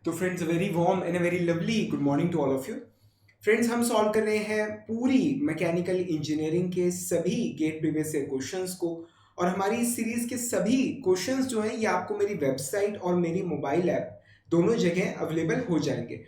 तो friends very warm and a very lovely good morning to all of you. Friends हम solve कर रहे हैं पूरी मैकेनिकल इंजीनियरिंग के सभी गेट प्रीवियस ईयर क्वेश्चंस को। और हमारी इस सीरीज के सभी क्वेश्चंस जो हैं ये आपको मेरी वेबसाइट और मेरी मोबाइल ऐप दोनों जगह अवेलेबल हो जाएंगे।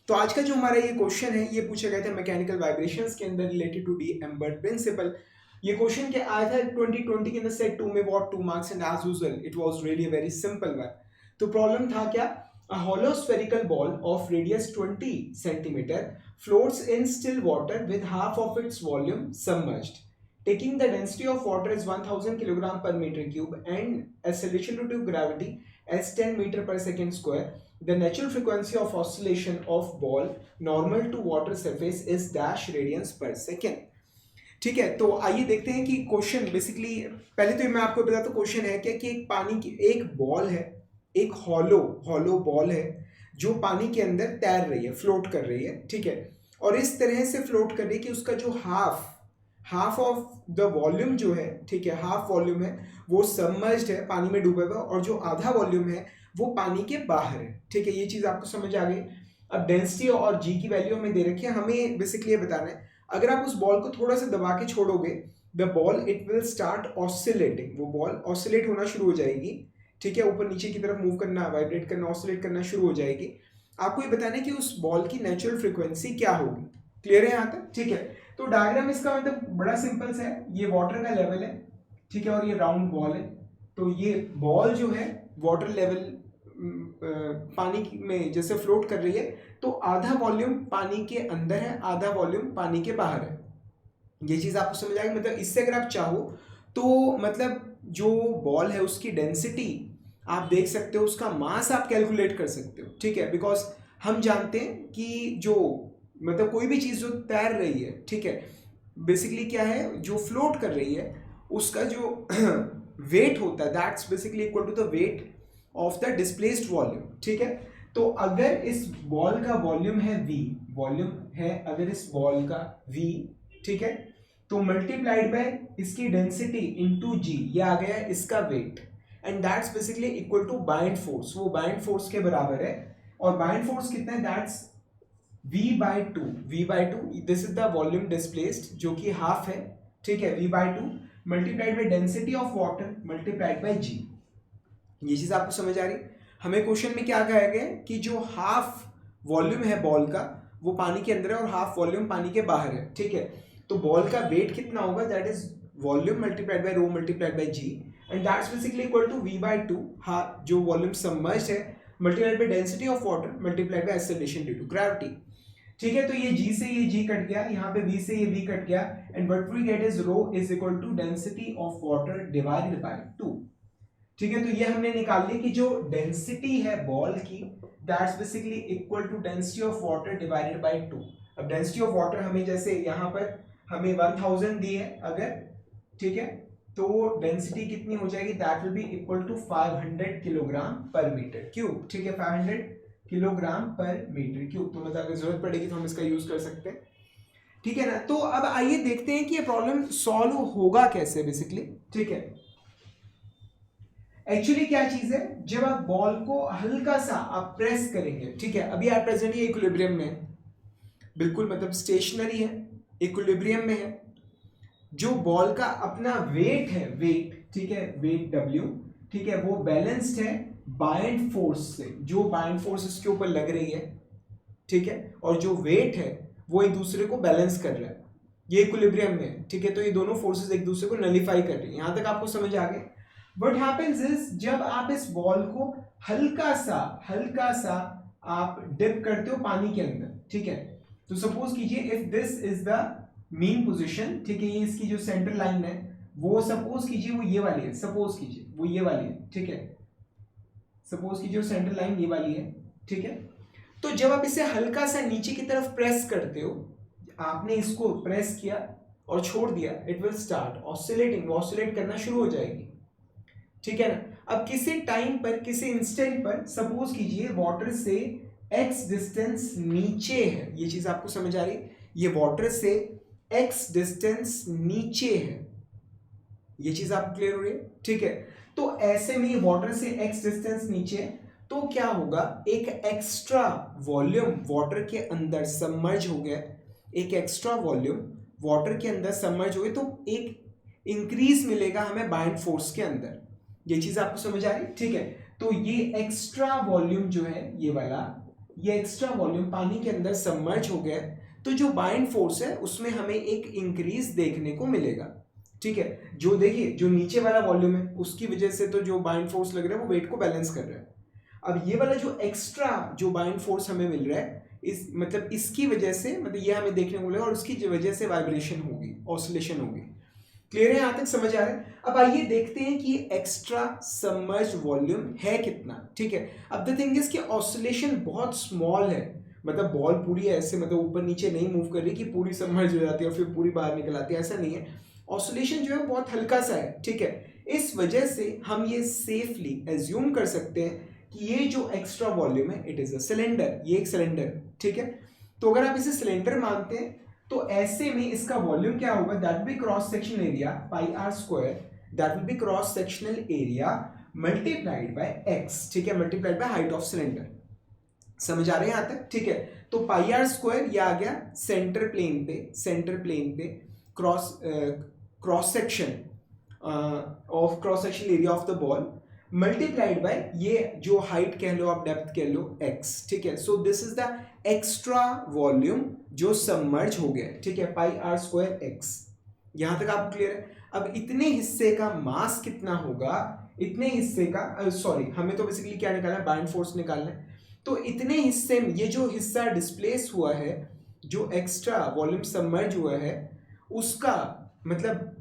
तो आज का जो हमारा ये क्वेश्चन है ये पूछा गया था मैकेनिकल वाइब्रेशंस के अंदर related to d'Alembert principle. ये क्वेश्चन के आया था 2020 के अंदर सेट 2 में what 2 marks and as usual it was really a very simple one. तो प्रॉब्लम था क्या, a hollow spherical ball of radius 20 centimeter floats in still water with half of its volume submerged. Taking the density of water as 1000 kilogram per meter cube and a solution due to gravity as 10 meter per second square, the natural frequency of oscillation of ball normal to water surface is dash radians per second. ठीक है, तो आइए देखते हैं कि question basically पहले तो मैं आपको बताता हूँ क्वेश्चन है क्या कि एक पानी की एक बॉल है, एक हॉलो हॉलो बॉल है जो पानी के अंदर तैर रही है, फ्लोट कर रही है। ठीक है, और इस तरह से फ्लोट कर रही है कि उसका जो हाफ ऑफ द वॉल्यूम जो है, ठीक है, हाफ वॉल्यूम है वो सबमर्ज्ड है, पानी में डूबा हुआ, और जो आधा वॉल्यूम है वो पानी के बाहर है। ठीक है, ये चीज आपको समझ आ गई। अब डेंसिटी और जी की वैल्यू हमें दे रखी है, हमें बेसिकली ये बताना है अगर आप उस बॉल को थोड़ा सा दबा के छोड़ोगे the ball it will start oscillating, वो बॉल ऑसिलेट होना शुरू हो जाएगी। ठीक है, ऊपर नीचे की तरफ मूव करना, वाइब्रेट करना, ऑसिलेट करना शुरू हो जाएगी। आपको ये बताना है कि उस बॉल की नेचुरल फ्रीक्वेंसी क्या होगी। क्लियर है यहाँ तक? ठीक है, तो डायग्राम इसका मतलब बड़ा सिंपल सा है। ये वाटर का लेवल है, ठीक है, और ये राउंड बॉल है। तो ये बॉल जो है वाटर लेवल पानी में जैसे फ्लोट कर रही है, तो आधा वॉल्यूम पानी के अंदर है, आधा वॉल्यूम पानी के बाहर है। ये चीज आपको समझ आएगी। मतलब इससे अगर आप चाहो तो मतलब जो बॉल है उसकी डेंसिटी आप देख सकते हो, उसका मास आप कैलकुलेट कर सकते हो। ठीक है, बिकॉज हम जानते हैं कि जो मतलब कोई भी चीज जो तैर रही है, ठीक है, बेसिकली क्या है, जो फ्लोट कर रही है उसका जो वेट होता है that's basically equal to the weight of the displaced volume. ठीक है, तो अगर इस बॉल का वॉल्यूम है v, वॉल्यूम है अगर इस बॉल का v, ठीक है, तो मल्टीप्लाइड बाय इसकी डेंसिटी इनटू g, ये आ गया इसका weight, and that's basically equal to buoyant force, वो बाइंड फोर्स के बराबर है। और बाइंड फोर्स कितना है, that's v/2 this is the volume displaced जो कि हाफ है। ठीक है, v/2 multiplied by density of water multiplied by g। ये चीज आपको समझ आ रही? हमें क्वेश्चन में क्या कहा गया कि जो हाफ वॉल्यूम है बॉल का वो पानी के अंदर है और हाफ वॉल्यूम पानी के बाहर है। ठीक है, तो बॉल का वेट कितना होगा, that is volume multiplied by rho multiplied by g, and that's basically equal to v/2 जो वॉल्यूम सबमर्ज्ड है multiplied by density of water multiplied by acceleration due to gravity. ठीक है, तो ये g से ये g कट गया, यहाँ पे v से ये v कट गया, and what we get is rho is equal to density of water divided by 2। ठीक है, तो ये हमने निकाल ली कि जो डेंसिटी है बॉल की that's basically equal to density of water divided by 2। अब डेंसिटी ऑफ वाटर हमें जैसे यहाँ पर हमें 1000 दी है अगर, ठीक है, तो डेंसिटी कितनी हो जाएगी, that will be equal to 500 kilogram per metre cube. ठीक है, 500 किलोग्राम पर मीटर क्यूब। तो मतलब अगर जरूरत पड़ेगी तो हम इसका यूज कर सकते हैं। ठीक है ना, तो अब आइए देखते हैं कि ये प्रॉब्लम सॉल्व होगा कैसे बेसिकली। ठीक है, एक्चुअली क्या चीज है, जब आप बॉल को हल्का सा आप प्रेस करेंगे, ठीक है, अभी आप प्रेजेंट ये इक्विलिब्रियम में है, बिल्कुल मतलब स्टेशनरी है, इक्विलिब्रियम में है। जो बॉल का अपना वेट है, वेट, ठीक है, वेट W, ठीक है, वो बैलेंस्ड है बाइंड फोर्स से, जो बाइंड फोर्स इसके ऊपर लग रही है। ठीक है, और जो वेट है वो एक दूसरे को बैलेंस कर रहा है, ये इक्विलिब्रियम में है। ठीक है, तो ये दोनों फोर्सेस एक दूसरे को नलीफाई कर रही है। यहां तक आपको समझ आ गया? What happens is जब आप इस बॉल को हल्का सा आप डिप करते हो पानी के अंदर, ठीक है, तो सपोज कीजिए if this is the mean position, ठीक है, ये इसकी जो सेंटर लाइन है वो सपोज कीजिए वो ये वाली है, सपोज कीजिए वो ये वाली है। ठीक है, सपोज कीजिए सेंटर लाइन ये वाली है। ठीक है, तो जब आप इसे हल्का सा नीचे की तरफ प्रेस करते हो, आपने इसको प्रेस किया और छोड़ दिया, it will start oscillating, oscillate करना शुरू हो जाएगी। ठीक है ना, अब किसी टाइम पर, किसी इंस्टेंट पर सपोज कीजिए वाटर से x डिस्टेंस नीचे है, ये चीज आपको समझ आ रही, ये वाटर से x डिस्टेंस नीचे है, ये चीज आपको क्लियर हो रही है? ठीक है, तो ऐसे में वाटर से x डिस्टेंस नीचे, तो क्या होगा, एक एक्स्ट्रा वॉल्यूम वाटर के अंदर सबमर्ज हो गया, एक एक्स्ट्रा वॉल्यूम वाटर के अंदर सबमर्ज हो गया, तो एक इंक्रीज मिलेगा हमें बाइंड फोर्स के अंदर। ये चीज आपको समझ आ रही, ठीक है। तो ये एक्स्ट्रा वॉल्यूम जो है ये वाला, ये एक्स्ट्रा वॉल्यूम पानी के अंदर सबमर्ज हो गया, तो जो बाइंड फोर्स है उसमें हमें एक इंक्रीज देखने को मिलेगा, ठीक है। जो देखिए जो नीचे वाला वॉल्यूम है उसकी वजह से तो जो बाइंड फोर्स लग रहा है वो वेट को बैलेंस कर रहा है। अब ये वाला जो एक्स्ट्रा जो बाइंड फोर्स हमें मिल रहा है, इस मतलब इसकी वजह से, मतलब ये हमें देखने को मिलेगा और उसकी वजह से वाइब्रेशन होगी, ऑसिलेशन होगी। क्लियर है, यहां तक समझ आ रहा है। अब आइए देखते हैं कि एक्स्ट्रा सबमर्ज वॉल्यूम है कितना, ठीक है। अब द थिंग इज कि ऑसिलेशन बहुत स्मॉल है, मतलब बॉल पूरी ऐसे मतलब ऊपर नीचे नहीं मूव कर रही कि पूरी सबमर्ज हो जाती है और फिर पूरी बाहर निकल आती है, ऐसा नहीं है। ऑसिलेशन जो है बहुत हल्का सा है, ठीक है। इस वजह से हम ये सेफली एज्यूम कर सकते हैं कि ये जो एक्स्ट्रा वॉल्यूम है इट इज अ सिलेंडर, ये एक सिलेंडर, ठीक है। तो अगर आप इसे सिलेंडर मानते हैं तो ऐसे में इसका वॉल्यूम क्या होगा, that will be cross sectional area pi r square, that will be cross sectional area multiplied by x, ठीक है, multiplied by height of cylinder. समझ आ रहे हैं यहां तक, ठीक है। तो पाई आर स्क्वायर ये आ गया सेंटर प्लेन पे, सेंटर प्लेन पे cross section of cross sectional area of the ball multiplied by ये जो हाइट कह लो आप, डेप्थ कह लो, x, ठीक है। So this is the extra volume जो सबमर्ज हो गया, ठीक है, पाई आर स्क्वायर एक्स। यहां तक आपको क्लियर है। अब इतने हिस्से का मास कितना होगा, इतने हिस्से का सॉरी हमें तो बेसिकली क्या निकालना है, बाइंड फोर्स निकालना है। तो इतने हिस्से में ये जो हिस्सा डिस्प्लेस हुआ है, जो एक्स्ट्रा वॉल्यूम सबमर्ज हुआ है, उसका मतलब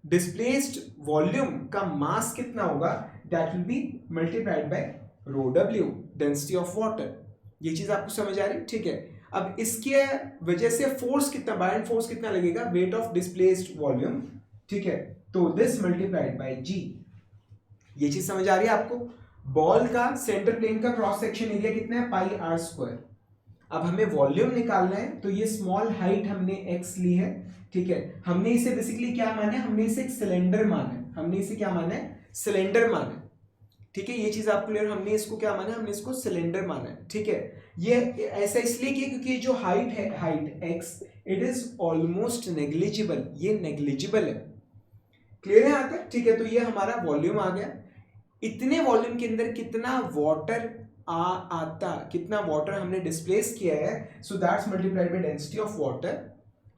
डिस्प्लेस्ड वॉल्यूम का मास कितना होगा, that will be multiplied by rho डब्ल्यू, डेंसिटी ऑफ वाटर। ये चीज आपको समझ आ रही, ठीक है। अब इसके वजह से फोर्स कितना, बाइंड फोर्स कितना लगेगा, वेट ऑफ डिस्प्लेस्ड वॉल्यूम, ठीक है। तो दिस मल्टीप्लाइड बाय जी। ये चीज समझ आ रही है आपको। बॉल का सेंटर प्लेन का क्रॉस सेक्शन एरिया कितना है, पाई आर स्क्वायर। अब हमें वॉल्यूम निकालना है, तो ये स्मॉल हाइट हमने x ली है, ठीक है। हमने इसे बेसिकली क्या माना है, हमने इसे एक सिलेंडर माना है, हमने इसे क्या माना है, सिलेंडर माना है, ठीक है। ये चीज आप क्लियर, हमने इसको क्या माना है, हमने इसको सिलेंडर माना है, ठीक है। ये ऐसा इसलिए किया क्योंकि जो हाइट है, height x, it is almost negligible, ये नेग्लिजिबल है। क्लियर है यहां तक, ठीक है। तो ये हमारा वॉल्यूम आ गया। इतने वॉल्यूम के अंदर कितना वाटर आता, कितना वाटर हमने डिस्प्लेस किया है, so that's multiplied by density of water,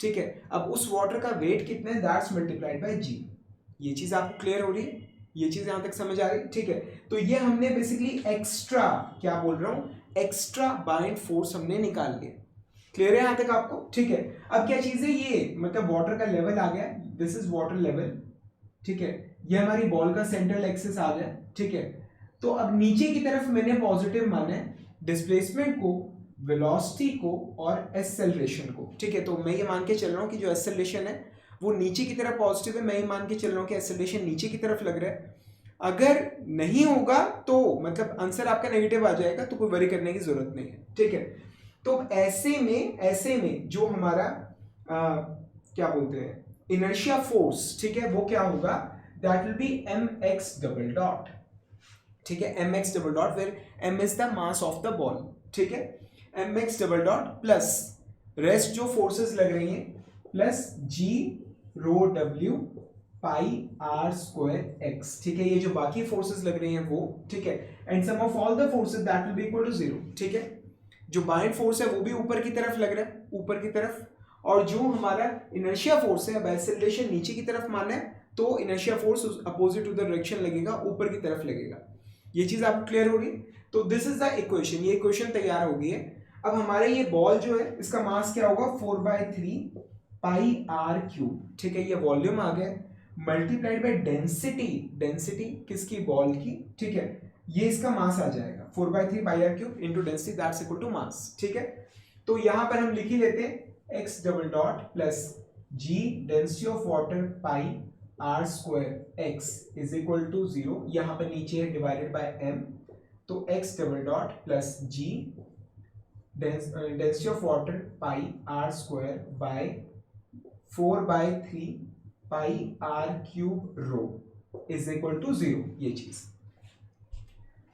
ठीक है। अब उस वाटर का वेट कितना है, दैट्स मल्टीप्लाइड बाय जी। ये चीज आपको क्लियर हो रही है, ये चीज यहां तक समझ आ रही है, ठीक है। तो ये हमने बेसिकली एक्स्ट्रा, क्या बोल रहा हूं, एक्स्ट्रा बाइंड फोर्स हमने निकाल लिया। क्लियर है यहां तक आपको, ठीक है। अब क्या चीज है, ये मतलब वाटर का लेवल आ गया, दिस इज वाटर लेवल, ठीक है। ये हमारी बॉल का सेंट्रल एक्सिस आ गया, ठीक है। तो अब नीचे की तरफ मैंने पॉजिटिव माना है डिस्प्लेसमेंट को, वेलोसिटी को और एक्सेलरेशन को, ठीक है। तो मैं ये मान के चल रहा हूं कि जो एक्सेलरेशन है वो नीचे की तरफ पॉजिटिव है, मैं ये मान के चल रहा हूं कि एक्सेलरेशन नीचे की तरफ लग रहा है। अगर नहीं होगा तो मतलब आंसर आपका नेगेटिव आ जाएगा, तो कोई वरी करने की जरूरत नहीं है, ठीक है। तो ऐसे में जो हमारा क्या बोलते हैं, इनर्शिया फोर्स, ठीक है, वो क्या होगा, that will be mx double dot, ठीक है, mx double dot, where m is the mass of the ball, ठीक है। mx double dot plus rest जो फोर्सेस लग रही हैं, plus g rho w pi r square x, ठीक है। ये जो बाकी फोर्सेस लग रही हैं वो, ठीक है, and sum of all the forces that will be equal to 0, ठीक है। जो बाइंड फोर्स है वो भी ऊपर की तरफ लग रहा है, ऊपर की तरफ, और जो हमारा इनर्शिया फोर्स है, अब एक्सेलरेशन नीचे की तरफ माना है तो inertia force opposite to the direction लगेगा, ऊपर की तरफ लगेगा। ये चीज आपको क्लियर हो रही है। तो दिस इज द इक्वेशन, ये इक्वेशन तैयार हो गई है। अब हमारे ये बॉल जो है इसका मास क्या होगा, 4/3 पाई आर क्यूब, ठीक है। ये वॉल्यूम आ गया मल्टीप्लाइड बाय डेंसिटी, डेंसिटी किसकी, बॉल की, ठीक है। ये इसका मास आ जाएगा 4/3 pi r cube into density, that's equal to mass, ठीक है। तो यहां पर हम लिख ही लेते हैं x double dot plus g density of water pi r square x is equal to 0, यहां पर नीचे है डिवाइडेड बाय m, तो x double dot plus g density of water pi r square by 4/3 pi r cube rho is equal to 0। ये चीज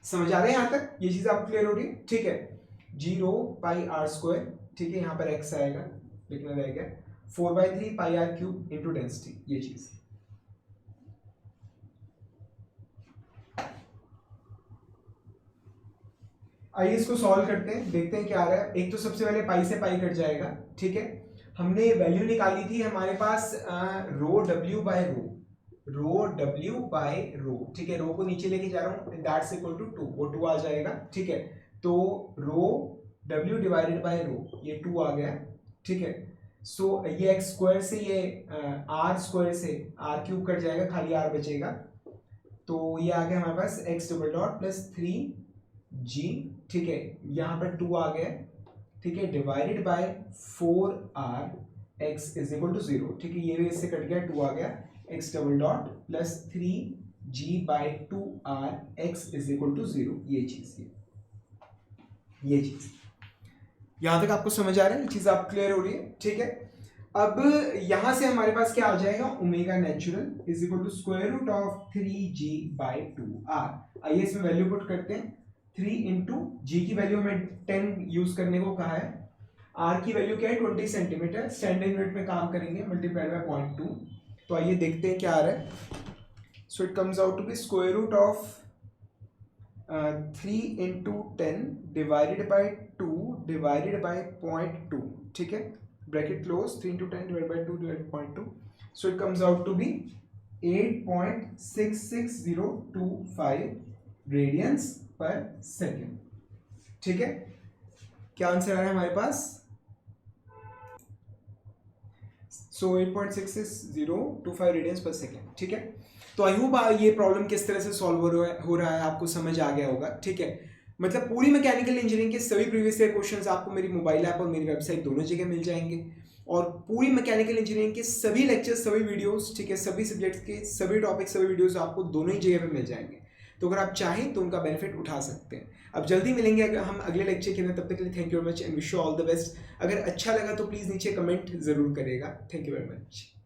समझ आ रहे हैं यहाँ तक? ये चीज आप क्लियर हो रही है? ठीक है, 0 पाई आर स्क्वायर, ठीक है, यहाँ पर x आएगा, लिखना रहेगा 4/3 pi r cube into density, ये चीज। आइए इसको सॉल्व करते हैं, देखते हैं क्या आ रहा है। एक तो सबसे पहले पाई से पाई कट जाएगा, ठीक है। हमने वैल्यू निकाली थी हमारे पास रो w बाय रो, ठीक है। रो को नीचे लेके जा रहा हूँ, दैट्स इक्वल टू 2, वो 2 आ जाएगा, ठीक है। तो रो w डिवाइडेड बाय रो, ये 2 आ गया, ठीक है। सो ये एक्स स्क्वायर से ये आर स्क्वायर से आर क्यूब कट जाएगा, खाली आर बचेगा, तो ये आ गया हमारे पास x double dot plus 3g, ठीक है। यहाँ पर 2 आ गया, ठीक है, divided by 4r x is equal to 0, ठीक है। ये भी इससे कट गया, 2 आ गया, x double dot plus 3g by 2r x is equal to 0, ये चीज, ये चीज यहां तक आपको समझ आ रहा है? ये चीज आप क्लियर हो रही है? ठीक है। अब यहां से हमारे पास क्या आ जाएगा, omega natural is equal to square root of 3g by 2r। आइए इसमें वैल्यू पुट करते हैं। 3 इंटू जी की वैल्यू हमें 10 यूज करने को कहा है, आर की वैल्यू क्या है 20 सेंटीमीटर, स्टैंडर्ड यूनिट में काम करेंगे, मल्टीप्लाइड बाय 0.2। तो आइए देखते हैं क्या आ रहा है। So it comes out to be square root of 3 into 10 divided by 2 divided by 0.2, ठीक है, bracket close, 3 into 10 divided by 2 divided 0.2। So it comes out to be 8.66025 radians per second, ठीक है। क्या आंसर आ रहा है हमारे पास? सो 8.66025 रेडियंस पर सेकेंड, ठीक है। तो आई होप ये प्रॉब्लम किस तरह से सॉल्व हो रहा है आपको समझ आ गया होगा, ठीक है। मतलब पूरी मैकेनिकल इंजीनियरिंग के सभी प्रीवियस ईयर क्वेश्चंस आपको मेरी मोबाइल ऐप और मेरी वेबसाइट दोनों जगह मिल जाएंगे, और पूरी मैकेनिकल इंजीनियरिंग के सभी लेक्चर्स, सभी वीडियोस, ठीक है, सभी सब्जेक्ट्स के सभी टॉपिक, सभी वीडियोस आपको दोनों ही जगह पे मिल जाएंगे। तो अगर आप चाहें तो उनका बेनिफिट उठा सकते हैं। अब जल्दी मिलेंगे अगर हम अगले लेक्चर के लिए, तब तक के लिए thank you very much and wish you all the best. अगर अच्छा लगा तो प्लीज़ नीचे कमेंट जरूर करेगा। Thank you very much.